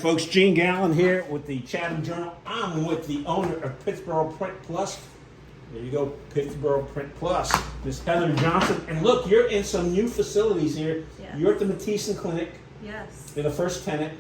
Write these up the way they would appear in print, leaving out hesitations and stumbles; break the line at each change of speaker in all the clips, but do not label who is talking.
folks, Gene Galin here with the Chatham Journal. I'm with the owner of Pittsboro Print Plus. There you go, Pittsboro Print Plus, Miss Heather Johnson. And look, you're in some new facilities here.
Yes.
You're at the Matisse Clinic.
Yes.
You're the first tenant.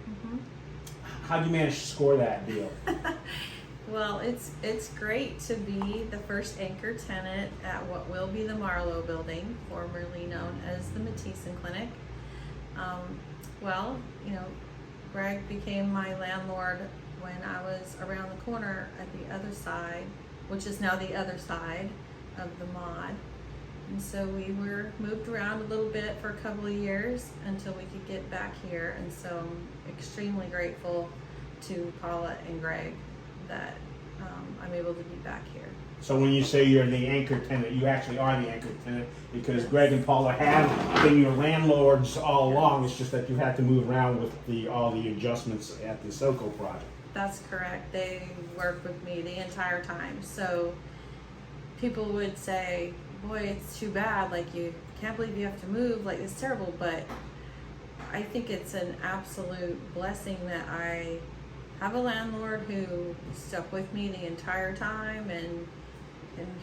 Mm-hmm.
How'd you manage to score that deal?
Well, it's great to be the first anchor tenant at what will be the Marlowe building, formerly known as the Matisse Clinic. Well, you know, Greg became my landlord when I was around the corner at the other side, which is now the other side of the mod. And so we were moved around a little bit for a couple of years until we could get back here. And so I'm extremely grateful to Paula and Greg that I'm able to be back here.
So when you say you're the anchor tenant, you actually are the anchor tenant because Greg and Paula have been your landlords all along. It's just that you've had to move around with all the adjustments at the SoCo project.
That's correct. They worked with me the entire time. So people would say, boy, it's too bad. Like, you can't believe you have to move. Like, it's terrible. But I think it's an absolute blessing that I have a landlord who stuck with me the entire time, and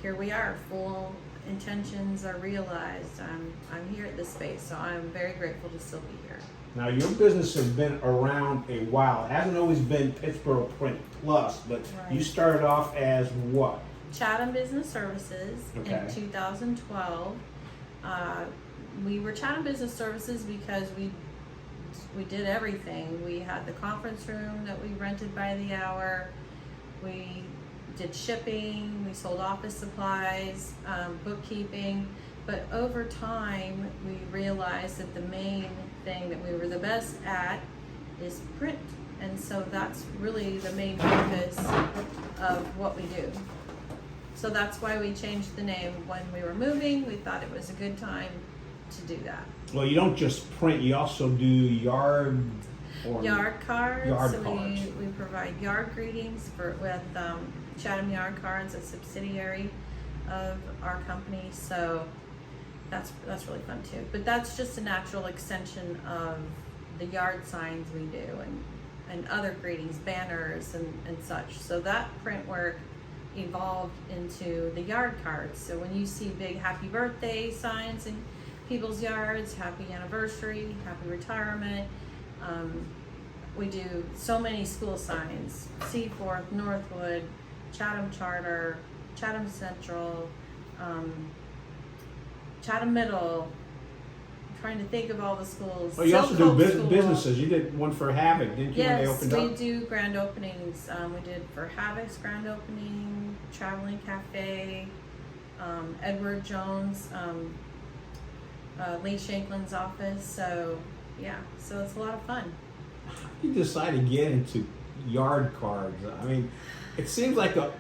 here we are. Full intentions are realized. I'm here at this space, so I'm very grateful to still be here.
Now, your business has been around a while. It hasn't always been Pittsboro Print Plus, but
Right.
you started off as what?
Chatham Business Services
Okay.
in 2012. We were Chatham Business Services because we did everything. We had the conference room that we rented by the hour. We did shipping. We sold office supplies, bookkeeping. But over time, we realized that the main thing that we were the best at is print. And so that's really the main focus of what we do. So that's why we changed the name when we were moving. We thought it was a good time to do that.
Well, you don't just print, you also do yard
Cards.
Yard
So
cards.
we provide yard greetings with Chatham Yard Cards, a subsidiary of our company. So that's really fun too. But that's just a natural extension of the yard signs we do and other greetings, banners and such. So that print work evolved into the yard cards. So when you see big happy birthday signs in people's yards, happy anniversary, happy retirement, we do so many school signs: Seaforth, Northwood, Chatham Charter, Chatham Central, Chatham Middle. I'm trying to think of all the schools.
Well, you also do
Silk School.
businesses. You did one for Havoc, didn't you, when they
Yes,
opened
we
up?
do grand openings. We did for Havoc's grand opening, Traveling Cafe, Edward Jones, Lee Shanklin's office. So yeah, so it's a lot of fun.
How did you decide to get into yard cards? I mean, it seems like a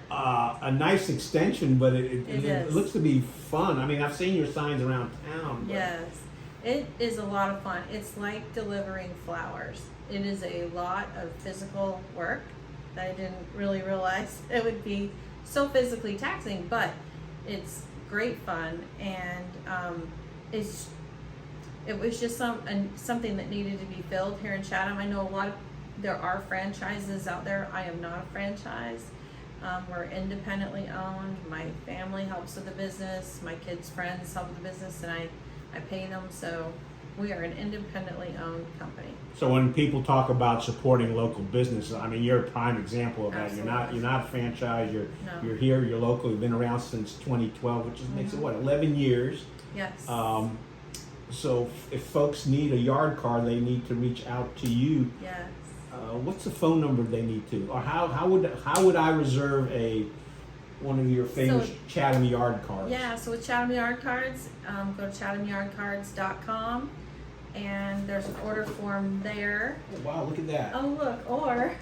nice extension, but it looks to be fun. I mean, I've seen your signs around town. But
Yes, it is a lot of fun. It's like delivering flowers. It is a lot of physical work that I didn't really realize it would be so physically taxing, but it's great fun, and it was just something that needed to be filled here in Chatham. I know there are franchises out there. I am not a franchise. We're independently owned. My family helps with the business. My kids' friends help with the business, and I pay them. So we are an independently owned company.
So when people talk about supporting local businesses, I mean, you're a prime example of that.
Absolutely.
You're not a franchise.
No.
You're here. You're local. You've been around since 2012, which makes it what, 11 years.
Yes.
So if folks need a yard card, they need to reach out to you.
Yes.
What's the phone number they need to, or how would I reserve one of your famous Chatham yard cards?
Yeah, so with Chatham Yard Cards, go to chathamyardcards.com, and there's an order form there.
Oh, wow, look at that.
Oh, look, or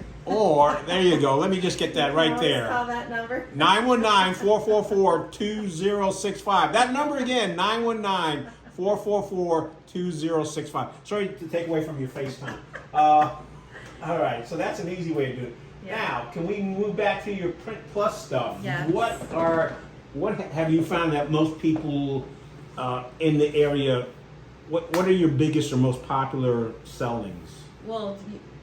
There you go. Let me just get that right there.
Call that number.
919-444-2065. That number again, 919-444-2065. Sorry to take away from your FaceTime. All right, so that's an easy way to do it.
Yeah.
Now, can we move back to your Print Plus stuff?
Yes.
What have you found that most people in the area, what are your biggest or most popular sellings?
Well,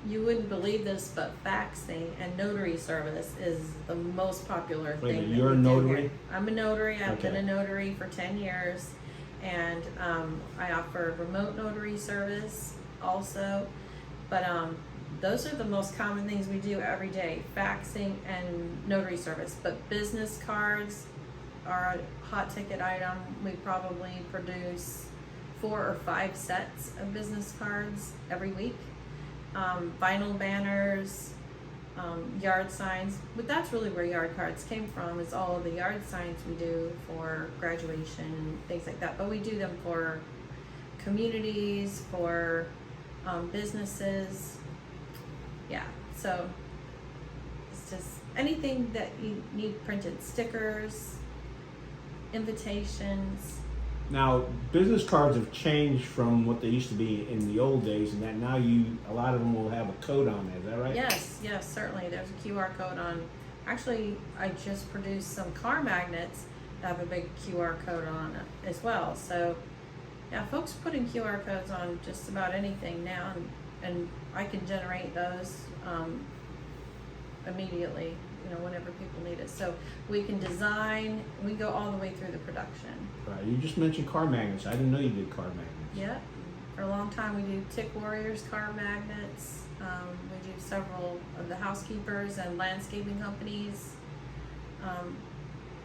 You wouldn't believe this, but faxing and notary service is the most popular
Wait a
thing.
minute, you're a notary?
I'm a notary. I've been
Okay.
a notary for 10 years, and I offer remote notary service also. But those are the most common things we do every day: faxing and notary service. But business cards are a hot ticket item. We probably produce 4 or 5 sets of business cards every week. Vinyl banners, yard signs, but that's really where yard cards came from, is all of the yard signs we do for graduation and things like that. But we do them for communities, for businesses. Yeah, so it's just anything that you need printed: stickers, invitations.
Now, business cards have changed from what they used to be in the old days, and that now a lot of them will have a code on there. Is that right?
Yes, certainly. There's a QR code on. Actually, I just produced some car magnets that have a big QR code on it as well. So, yeah, folks are putting QR codes on just about anything now, and I can generate those immediately, whenever people need it. So we can design, we go all the way through the production.
Right. You just mentioned car magnets. I didn't know you did car magnets.
Yeah, for a long time we do Tick Warriors car magnets. We do several of the housekeepers and landscaping companies,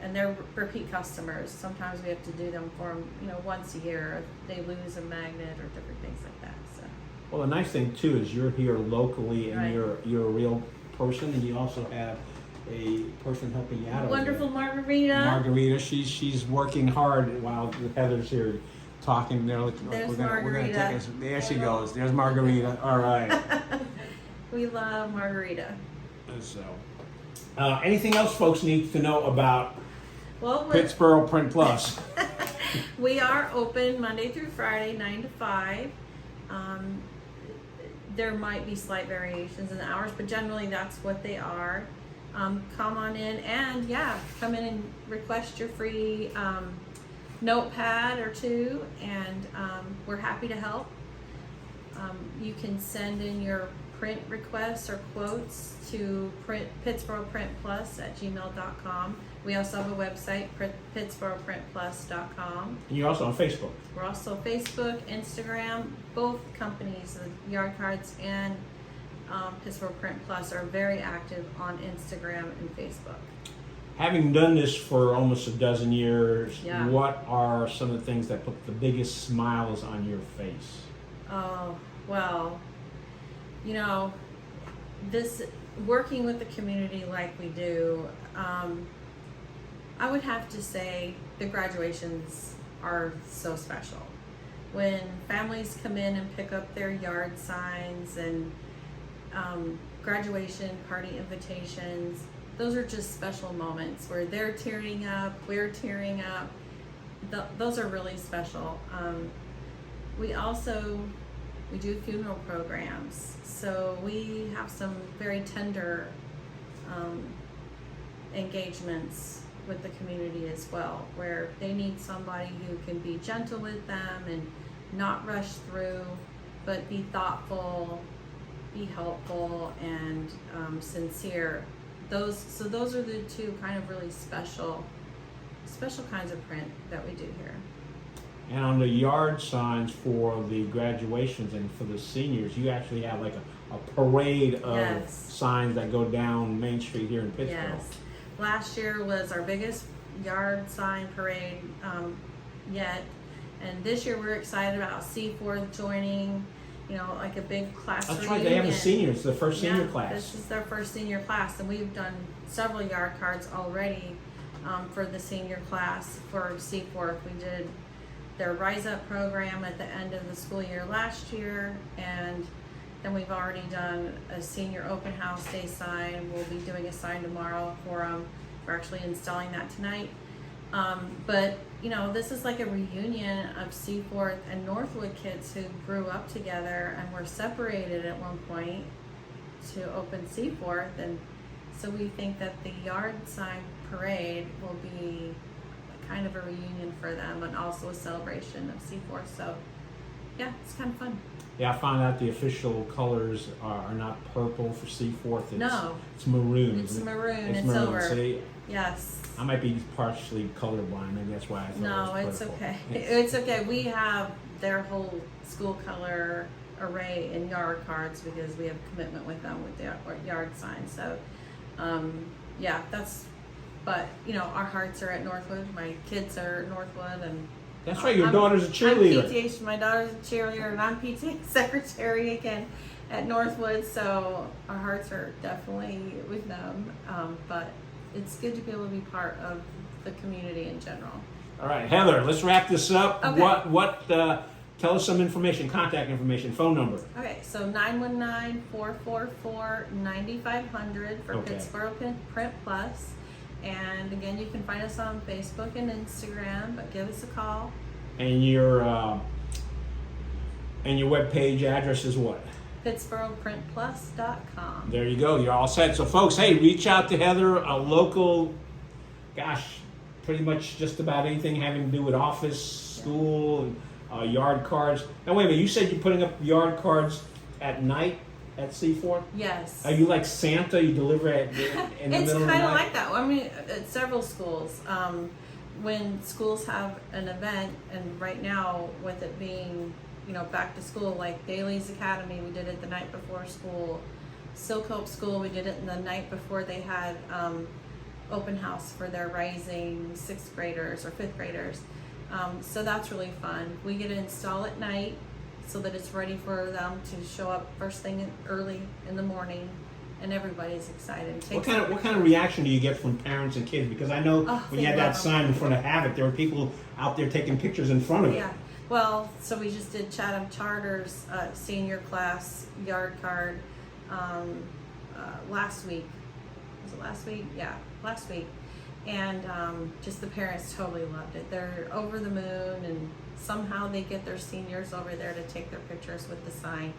and they're repeat customers. Sometimes we have to do them for them, once a year if they lose a magnet or different things like that. So.
Well, the nice thing too is you're here locally, and
Right.
you're a real person, and you also have a person helping you out.
Wonderful
over there.
Margarita.
Margarita, she's working hard while Heather's here talking. They're looking.
There's
we're gonna
Margarita.
take us. There she goes. There's Margarita. All right.
We love Margarita.
So, anything else folks need to know about
Well,
Pittsboro Print Plus?
we are open Monday through Friday, 9 to 5. There might be slight variations in the hours, but generally that's what they are. Come on in and come in and request your free notepad or two, and we're happy to help. You can send in your print requests or quotes to Pittsboro Print Plus at gmail.com. We also have a website, PittsboroPrintPlus.com.
And you're also on Facebook.
We're also Facebook, Instagram. Both companies, the Yard Cards and Pittsboro Print Plus, are very active on Instagram and Facebook.
Having done this for almost a dozen years,
Yeah.
what are some of the things that put the biggest smiles on your face?
Oh, well, this working with the community like we do, I would have to say the graduations are so special. When families come in and pick up their yard signs and graduation party invitations, those are just special moments where they're tearing up, we're tearing up. Those are really special. We do funeral programs, so we have some very tender engagements with the community as well, where they need somebody who can be gentle with them and not rush through, but be thoughtful, be helpful, and sincere. Those are the two kind of really special kinds of print that we do here.
And on the yard signs for the graduations and for the seniors, you actually have like a parade of
Yes.
signs that go down Main Street here in Pittsburgh.
Yes. Last year was our biggest yard sign parade yet. And this year we're excited about Seaforth joining, like a big class
That's
reunion.
right, they have the seniors, the first senior class.
This is their first senior class, and we've done several yard cards already for the senior class for Seaforth. We did their Rise Up program at the end of the school year last year, and then we've already done a senior open house day sign. We'll be doing a sign tomorrow for them. We're actually installing that tonight. But this is like a reunion of Seaforth and Northwood kids who grew up together and were separated at one point to open Seaforth, and so we think that the yard sign parade will be kind of a reunion for them and also a celebration of Seaforth. So yeah, it's kind of fun.
Yeah, I found out the official colors are not purple for Seaforth.
No.
It's maroon.
It's
isn't it?
maroon
It's
and
maroon.
silver.
See,
Yes.
I might be partially colorblind. Maybe that's why I thought
No,
it was
it's
purple.
okay. It's okay. We have their whole school color array in yard cards because we have a commitment with them with their yard sign. So, yeah, but you know, our hearts are at Northwood. My kids are at Northwood, and
That's right. Your daughter's a cheerleader.
I'm PTA. My daughter's a cheerleader, and I'm PTA secretary again at Northwood. So our hearts are definitely with them. But it's good to be able to be part of the community in general.
All right, Heather. Let's wrap this up.
Okay.
What? Tell us some information, contact information, phone number.
Okay, so 919-444-9500 for
Okay.
Pittsboro Print Plus. And again, you can find us on Facebook and Instagram, but give us a call.
And your webpage address is what?
PittsboroPrintPlus.com.
There you go. You're all set. So, folks, hey, reach out to Heather, a local, pretty much just about anything having to do with office, school, and yard cards. Now, wait a minute. You said you're putting up yard cards at night at Seaforth?
Yes.
Are you like Santa? You deliver in the
It's
middle of the
kind of
night?
like that. I mean, at several schools. When schools have an event, and right now with it being, you know, back to school, like Thales Academy, we did it the night before school. SoCo School, we did it the night before they had open house for their rising 6th graders or 5th graders. So that's really fun. We get to install at night so that it's ready for them to show up first thing early in the morning, and everybody's excited.
What kind of reaction do you get from parents and kids? Because I know when you had that sign in front of Havoc, there were people out there taking pictures in front of it.
Yeah. Well, so we just did Chatham Charter's senior class yard card last week. Was it last week? Yeah, last week. And just the parents totally loved it. They're over the moon, and somehow they get their seniors over there to take their pictures with the sign.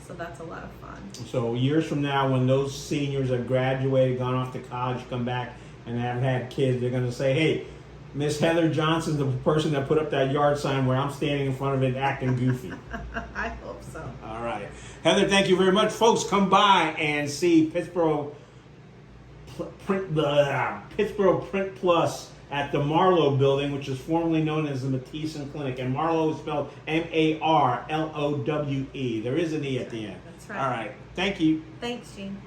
So that's a lot of fun.
So years from now, when those seniors have graduated, gone off to college, come back, and have had kids, they're going to say, hey, Miss Heather Johnson's the person that put up that yard sign where I'm standing in front of it acting goofy.
I hope so.
All right. Heather, thank you very much. Folks, come by and see Pittsboro Print Plus at the Marlowe building, which is formerly known as the Matisse Clinic. And Marlowe is spelled Marlowe. There is an E at the end.
That's right.
All right. Thank you.
Thanks, Gene.